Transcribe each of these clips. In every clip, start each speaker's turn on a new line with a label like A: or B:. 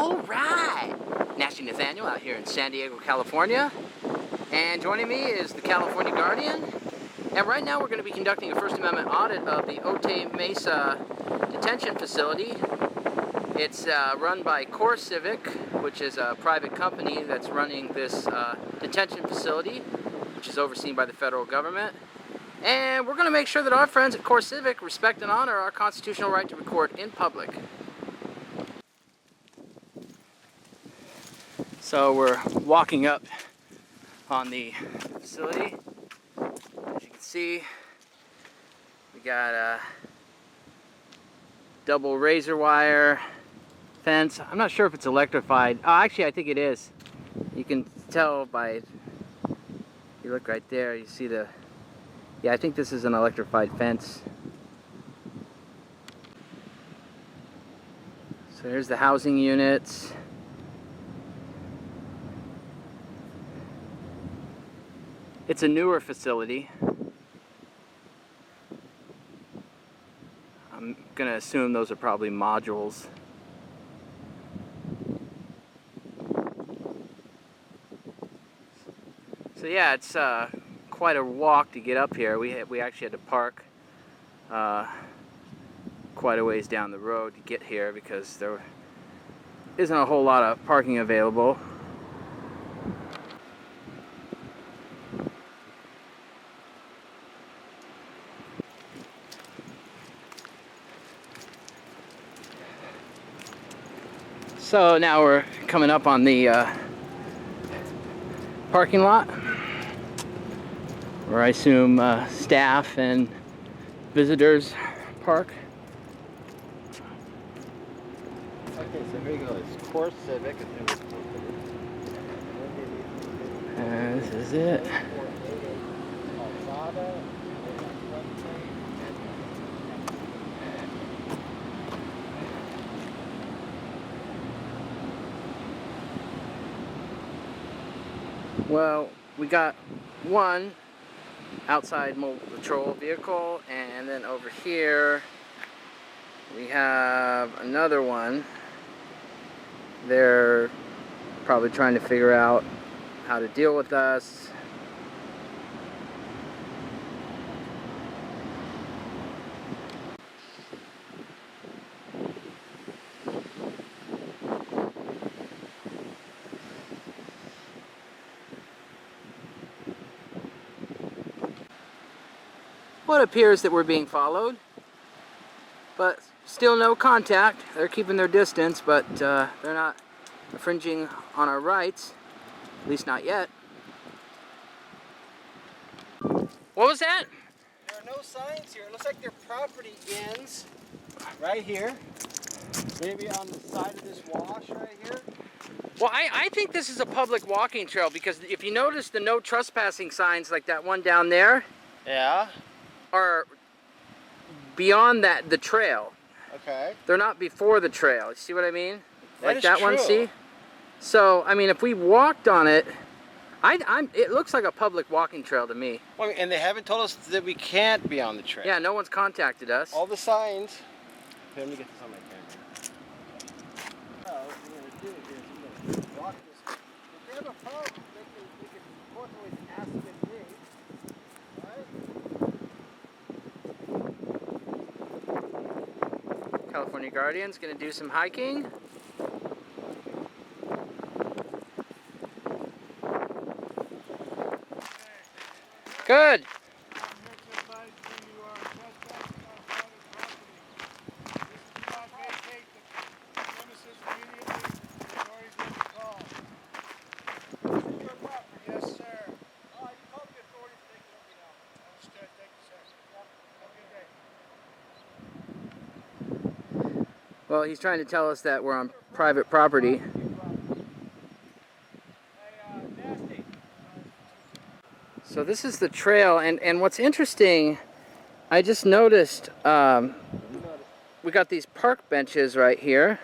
A: All right, Nasty Nathaniel out here in San Diego, California, and joining me is the California Guardian. And right now we're going to be conducting a First Amendment audit of the Otay Mesa Detention Facility. It's run by CoreCivic, which is a private company that's running this detention facility, which is overseen by the federal government. And we're going to make sure that our friends at CoreCivic respect and honor our constitutional right to record in public. So we're walking up on the facility. As you can see, we got a double razor wire fence. I'm not sure if it's electrified. Oh, actually I think it is. You can tell by, you look right there, you see the, yeah, I think this is an electrified fence. So here's the housing units. It's a newer facility. I'm gonna assume those are probably modules. So yeah, it's quite a walk to get up here. We actually had to park quite a ways down the road to get here because there isn't a whole lot of parking available. So now we're coming up on the parking lot, where I assume staff and visitors park.
B: Okay, so here you go. It's CoreCivic.
A: And this is it. Well, we got one outside mobile patrol vehicle, and then over here we have another one. They're probably trying to figure out how to deal with us. Well, it appears that we're being followed, but still no contact. They're keeping their distance, but they're not infringing on our rights, at least not yet. What was that?
B: There are no signs here. It looks like their property ends right here. Maybe on the side of this wash right here.
A: Well, I think this is a public walking trail because if you notice the no trespassing signs like that one down there,
B: yeah,
A: are beyond the trail.
B: Okay.
A: They're not before the trail. You see what I mean? Like that
B: true.
A: one, see? So, I mean, if we walked on it, it looks like a public walking trail to me.
B: Well, and they haven't told us that we can't be on the trail.
A: Yeah, no one's contacted us.
B: All the signs. Okay, let me get this on my camera. What we're going to do is we're going to walk this. If they have a problem, we can of course always ask them to leave.
A: California Guardian's gonna do some hiking. Good. Well, he's trying to tell us that we're on private property. So this is the trail, and what's interesting, I just noticed we got these park benches right here.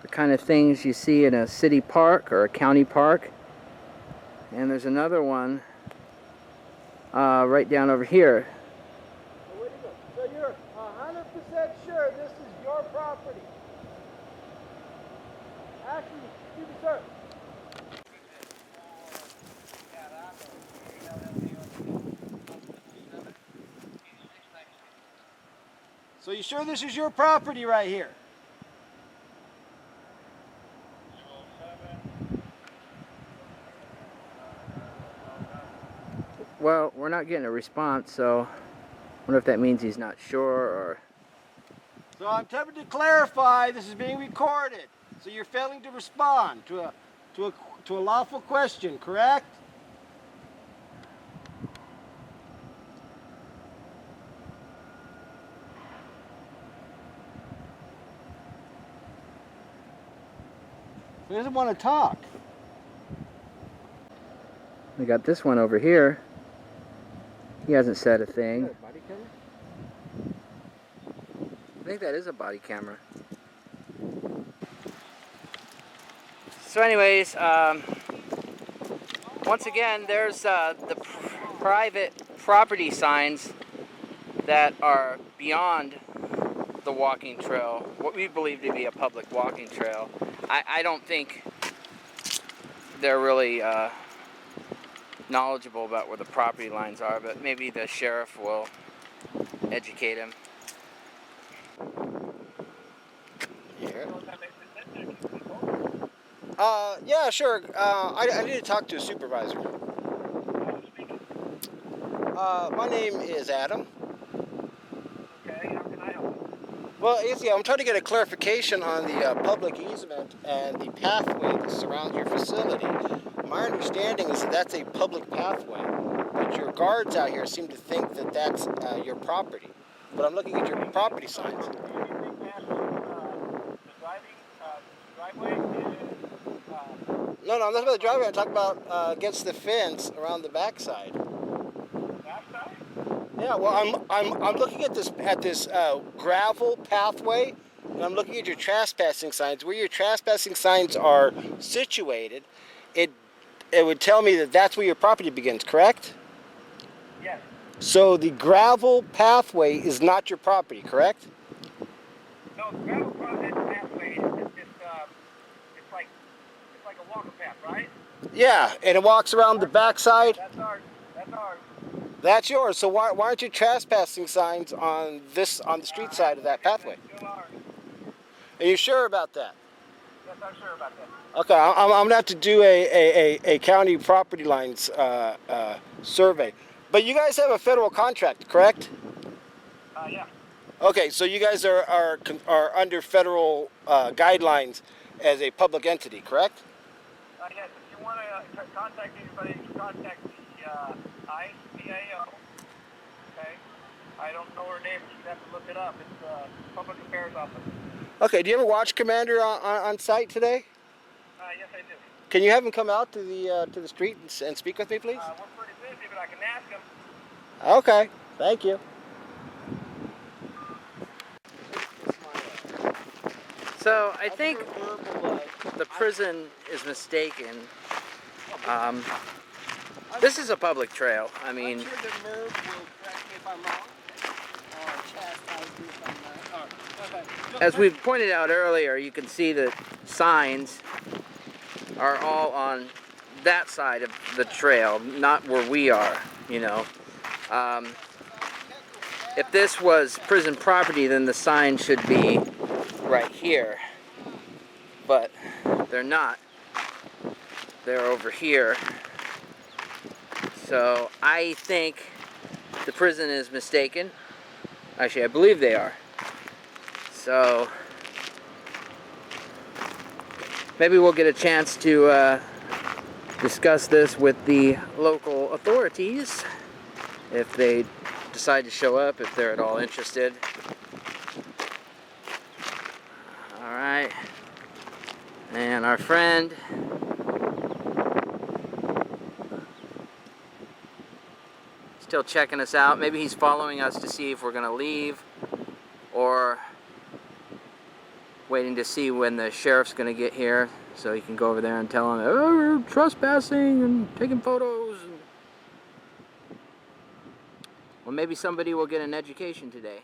A: The kind of things you see in a city park or a county park. And there's another one right down over here.
B: So you're 100% sure this is your property? Actually, excuse me, sir. So you sure this is your property right here?
A: Well, we're not getting a response, so I wonder if that means he's not sure or...
B: So I'm tempted to clarify, this is being recorded. So you're failing to respond to a lawful question, correct? He doesn't want to talk.
A: We got this one over here. He hasn't said a thing.
B: Is that a body camera?
A: I think that is a body camera. So anyways, once again, there's the private property signs that are beyond the walking trail, what we believe to be a public walking trail. I don't think they're really knowledgeable about where the property lines are, but maybe the sheriff will educate him.
B: Yeah, sure. I need to talk to a supervisor. My name is Adam.
C: Okay, how can I help?
B: Well, yeah, I'm trying to get a clarification on the public easement and the pathway that surrounds your facility. My understanding is that that's a public pathway, but your guards out here seem to think that that's your property. But I'm looking at your property signs. No, I'm not about the driveway. I'm talking about against the fence around the backside.
C: Backside?
B: Yeah, well, I'm looking at this gravel pathway, and I'm looking at your trespassing signs. Where your trespassing signs are situated, it would tell me that that's where your property begins, correct?
C: Yes.
B: So the gravel pathway is not your property, correct?
C: No, the gravel pathway is just, it's like a walking path, right?
B: Yeah, and it walks around the backside.
C: That's ours. That's ours.
B: That's yours. So why aren't your trespassing signs on the street side of that pathway?
C: Still ours.
B: Are you sure about that?
C: Yes, I'm sure about that.
B: Okay, I'm gonna have to do a county property lines survey. But you guys have a federal contract, correct?
C: Yeah.
B: Okay, so you guys are under federal guidelines as a public entity, correct?
C: Yes, if you want to contact anybody, you can contact the ICAO. Okay. I don't know her name, but you'd have to look it up. It's Public Affairs Office.
B: Okay, do you ever watch Commander on site today?
C: Yes, I do.
B: Can you have him come out to the street and speak with me, please?
C: We're pretty busy, but I can ask him.
B: Okay, thank you.
A: So I think the prison is mistaken. This is a public trail. I mean,
B: I'm sure the MERV will correct me if I'm wrong, or chastise me if I'm not. Okay.
A: as we pointed out earlier, you can see the signs are all on that side of the trail, not where we are, you know. If this was prison property, then the sign should be right here. But they're not. They're over here. So I think the prison is mistaken. Actually, I believe they are. So maybe we'll get a chance to discuss this with the local authorities if they decide to show up, if they're at all interested. All right. And our friend still checking us out. Maybe he's following us to see if we're going to leave, or waiting to see when the sheriff's going to get here so he can go over there and tell him, oh, trespassing and taking photos. Well, maybe somebody will get an education today.